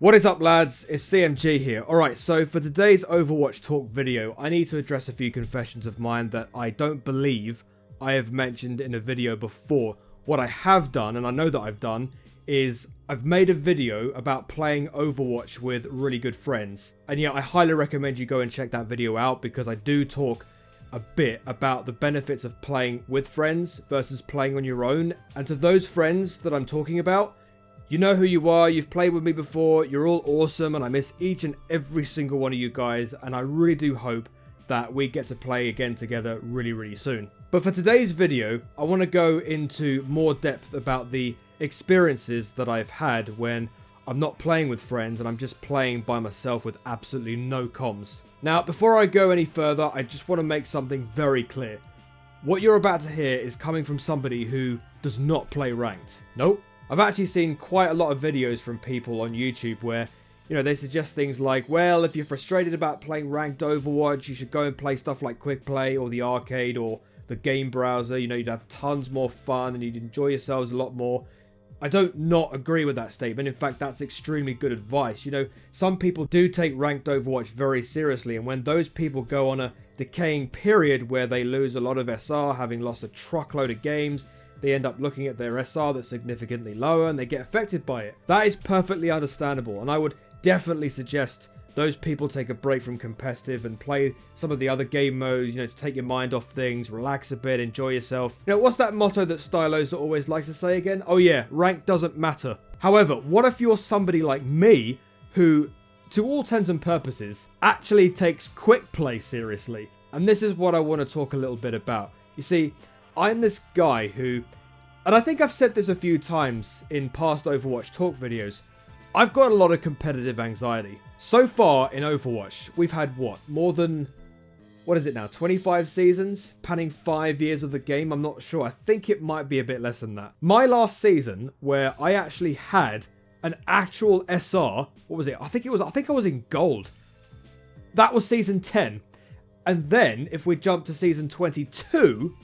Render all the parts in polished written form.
What is up, lads? It's CMG here. Alright, so for today's Overwatch talk video, I need to address a few confessions of mine that I don't believe I have mentioned in a video before. What I have done, and I know that I've done, is I've made a video about playing Overwatch with really good friends. And yeah, I highly recommend you go and check that video out because I do talk a bit about the benefits of playing with friends versus playing on your own. And to those friends that I'm talking about, you know who you are, you've played with me before, you're all awesome, and I miss each and every single one of you guys, and I really do hope that we get to play again together really soon. But for today's video, I want to go into more depth about the experiences that I've had when I'm not playing with friends and I'm just playing by myself with absolutely no comms. Now, before I go any further, I just want to make something very clear. What you're about to hear is coming from somebody who does not play ranked. Nope. I've actually seen quite a lot of videos from people on YouTube where, you know, they suggest things like, well, if you're frustrated about playing ranked Overwatch, you should go and play stuff like Quick Play or the arcade or the game browser. You know, you'd have tons more fun and you'd enjoy yourselves a lot more. I don't not agree with that statement. In fact, that's extremely good advice. You know, some people do take ranked Overwatch very seriously, and when those people go on a decaying period where they lose a lot of SR, having lost a truckload of games, they end up looking at their SR that's significantly lower and they get affected by it. That is perfectly understandable, and I would definitely suggest those people take a break from competitive and play some of the other game modes, you know, to take your mind off things, relax a bit, enjoy yourself. You know, what's that motto that Stylos always likes to say again? Oh yeah, rank doesn't matter. However, what if you're somebody like me who, to all intents and purposes, actually takes Quick Play seriously? And this is what I want to talk a little bit about. You see, I'm this guy who, and I think I've said this a few times in past Overwatch talk videos, I've got a lot of competitive anxiety. So far in Overwatch, we've had what? More than, what is it now? 25 seasons? Panning 5 years of the game? I'm not sure. I think it might be a bit less than that. My last season, where I actually had an actual SR, what was it? I think I was in gold. That was season 10. And then, if we jump to season 22,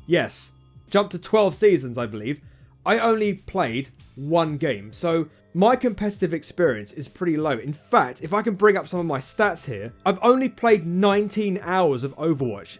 yes, jump to 12 seasons, I believe, I only played one game. So my competitive experience is pretty low. In fact, if I can bring up some of my stats here, I've only played 19 hours of Overwatch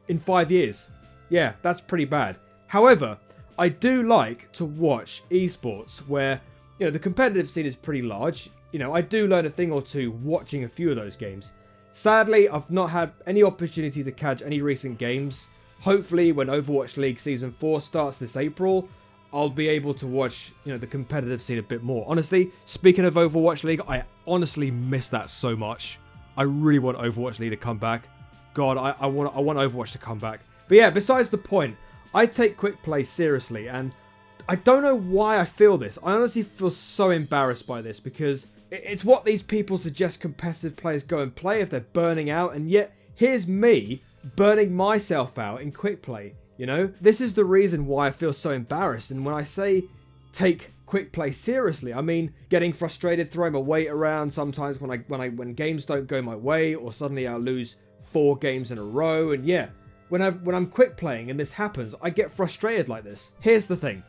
in 5 years. Yeah, that's pretty bad. However, I do like to watch esports where, you know, the competitive scene is pretty large. You know, I do learn a thing or two watching a few of those games. Sadly, I've not had any opportunity to catch any recent games. Hopefully, when Overwatch League Season 4 starts this April, I'll be able to watch, you know, the competitive scene a bit more. Honestly, speaking of Overwatch League, I honestly miss that so much. I really want Overwatch League to come back. God, I want Overwatch to come back. But yeah, besides the point, I take Quick Play seriously, and I don't know why I feel this. I honestly feel so embarrassed by this because it's what these people suggest competitive players go and play if they're burning out, and yet here's me burning myself out in Quick Play. You know, this is the reason why I feel so embarrassed. And when I say take Quick Play seriously, I mean getting frustrated, throwing my weight around sometimes when games don't go my way, or suddenly I lose 4 games in a row. And yeah, when I'm Quick Playing and this happens, I get frustrated like this. Here's the thing.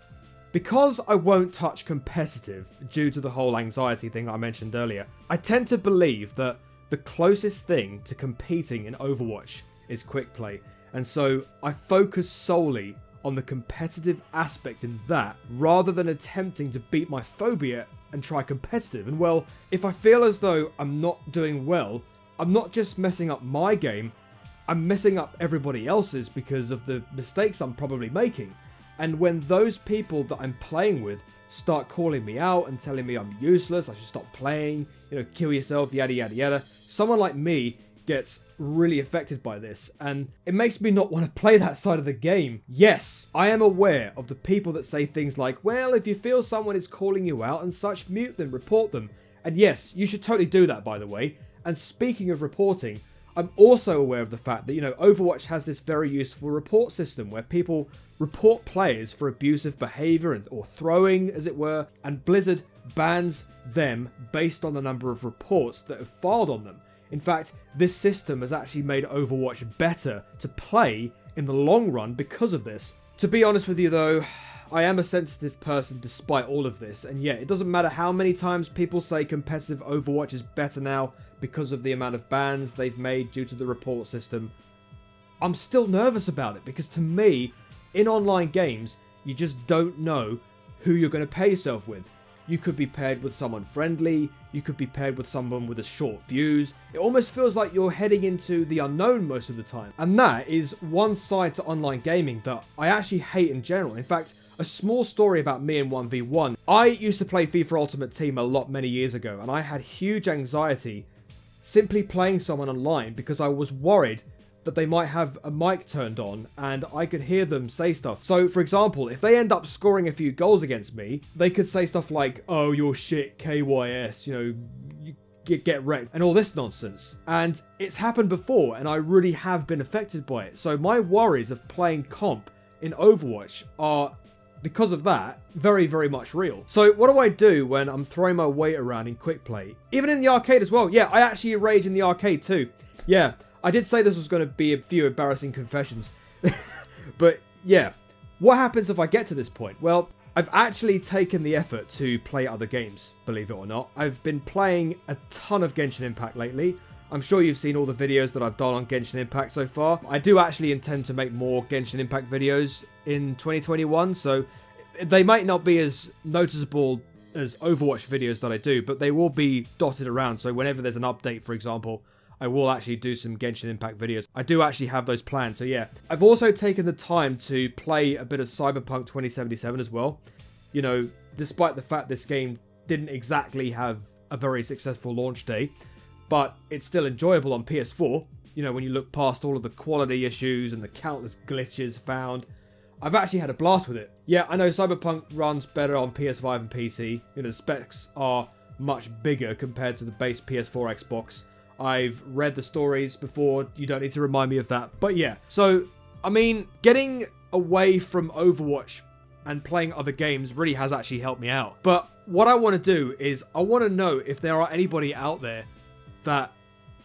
Because I won't touch competitive due to the whole anxiety thing I mentioned earlier, I tend to believe that the closest thing to competing in Overwatch is Quick Play. And so I focus solely on the competitive aspect in that, rather than attempting to beat my phobia and try competitive. And well, if I feel as though I'm not doing well, I'm not just messing up my game, I'm messing up everybody else's because of the mistakes I'm probably making. And when those people that I'm playing with start calling me out and telling me I'm useless, I should stop playing, you know, kill yourself, yada yada yada, someone like me gets really affected by this, and it makes me not want to play that side of the game. Yes, I am aware of the people that say things like, well, if you feel someone is calling you out and such, mute them, report them. And yes, you should totally do that, by the way. And speaking of reporting, I'm also aware of the fact that, you know, Overwatch has this very useful report system where people report players for abusive behavior or throwing, as it were, and Blizzard bans them based on the number of reports that have filed on them. In fact, this system has actually made Overwatch better to play in the long run because of this. To be honest with you though, I am a sensitive person despite all of this, and yeah, it doesn't matter how many times people say competitive Overwatch is better now because of the amount of bans they've made due to the report system. I'm still nervous about it, because to me, in online games, you just don't know who you're going to pair yourself with. You could be paired with someone friendly, you could be paired with someone with a short fuse. It almost feels like you're heading into the unknown most of the time. And that is one side to online gaming that I actually hate in general. In fact, a small story about me in 1v1. I used to play FIFA Ultimate Team a lot many years ago, and I had huge anxiety simply playing someone online because I was worried that they might have a mic turned on and I could hear them say stuff. So, for example, if they end up scoring a few goals against me, they could say stuff like, "Oh, you're shit, KYS, you know, you get wrecked," and all this nonsense. And it's happened before, and I really have been affected by it. So my worries of playing comp in Overwatch are, because of that, very, very much real. So what do I do when I'm throwing my weight around in quick play? Even in the arcade as well. Yeah, I actually rage in the arcade too. Yeah. I did say this was going to be a few embarrassing confessions. But yeah, what happens if I get to this point? Well, I've actually taken the effort to play other games, believe it or not. I've been playing a ton of Genshin Impact lately. I'm sure you've seen all the videos that I've done on Genshin Impact so far. I do actually intend to make more Genshin Impact videos in 2021, so they might not be as noticeable as Overwatch videos that I do, but they will be dotted around. So whenever there's an update, for example, I will actually do some Genshin Impact videos. I do actually have those planned, so yeah. I've also taken the time to play a bit of Cyberpunk 2077 as well. You know, despite the fact this game didn't exactly have a very successful launch day, but it's still enjoyable on PS4. You know, when you look past all of the quality issues and the countless glitches found, I've actually had a blast with it. Yeah, I know Cyberpunk runs better on PS5 and PC. You know, the specs are much bigger compared to the base PS4 Xbox. I've read the stories before, you don't need to remind me of that. But yeah, so, I mean, getting away from Overwatch and playing other games really has actually helped me out. But what I want to do is, I want to know if there are anybody out there that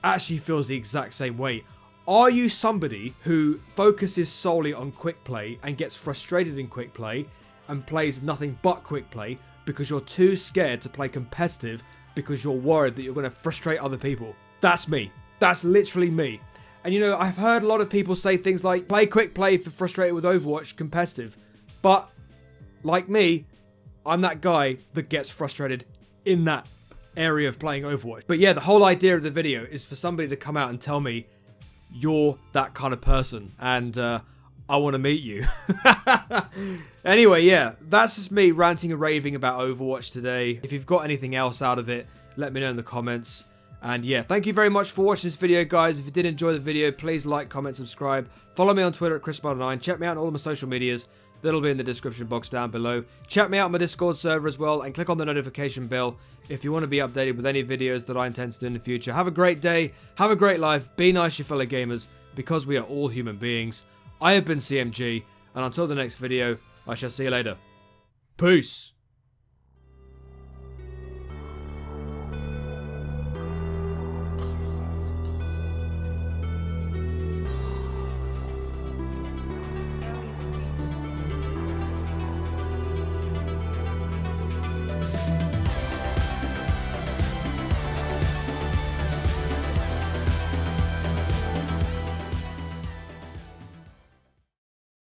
actually feels the exact same way. Are you somebody who focuses solely on quick play and gets frustrated in quick play and plays nothing but quick play because you're too scared to play competitive because you're worried that you're going to frustrate other people? That's me. That's literally me. And you know, I've heard a lot of people say things like, play quick play if you're frustrated with Overwatch competitive. But, like me, I'm that guy that gets frustrated in that area of playing Overwatch. But yeah, the whole idea of the video is for somebody to come out and tell me, you're that kind of person, and I want to meet you. Anyway, yeah, that's just me ranting and raving about Overwatch today. If you've got anything else out of it, let me know in the comments. And yeah, thank you very much for watching this video, guys. If you did enjoy the video, please like, comment, subscribe. Follow me on Twitter at ChrisBarter9. Check me out on all of my social medias. That'll be in the description box down below. Check me out on my Discord server as well, and click on the notification bell if you want to be updated with any videos that I intend to do in the future. Have a great day. Have a great life. Be nice to your fellow gamers, because we are all human beings. I have been CMG, and until the next video, I shall see you later. Peace.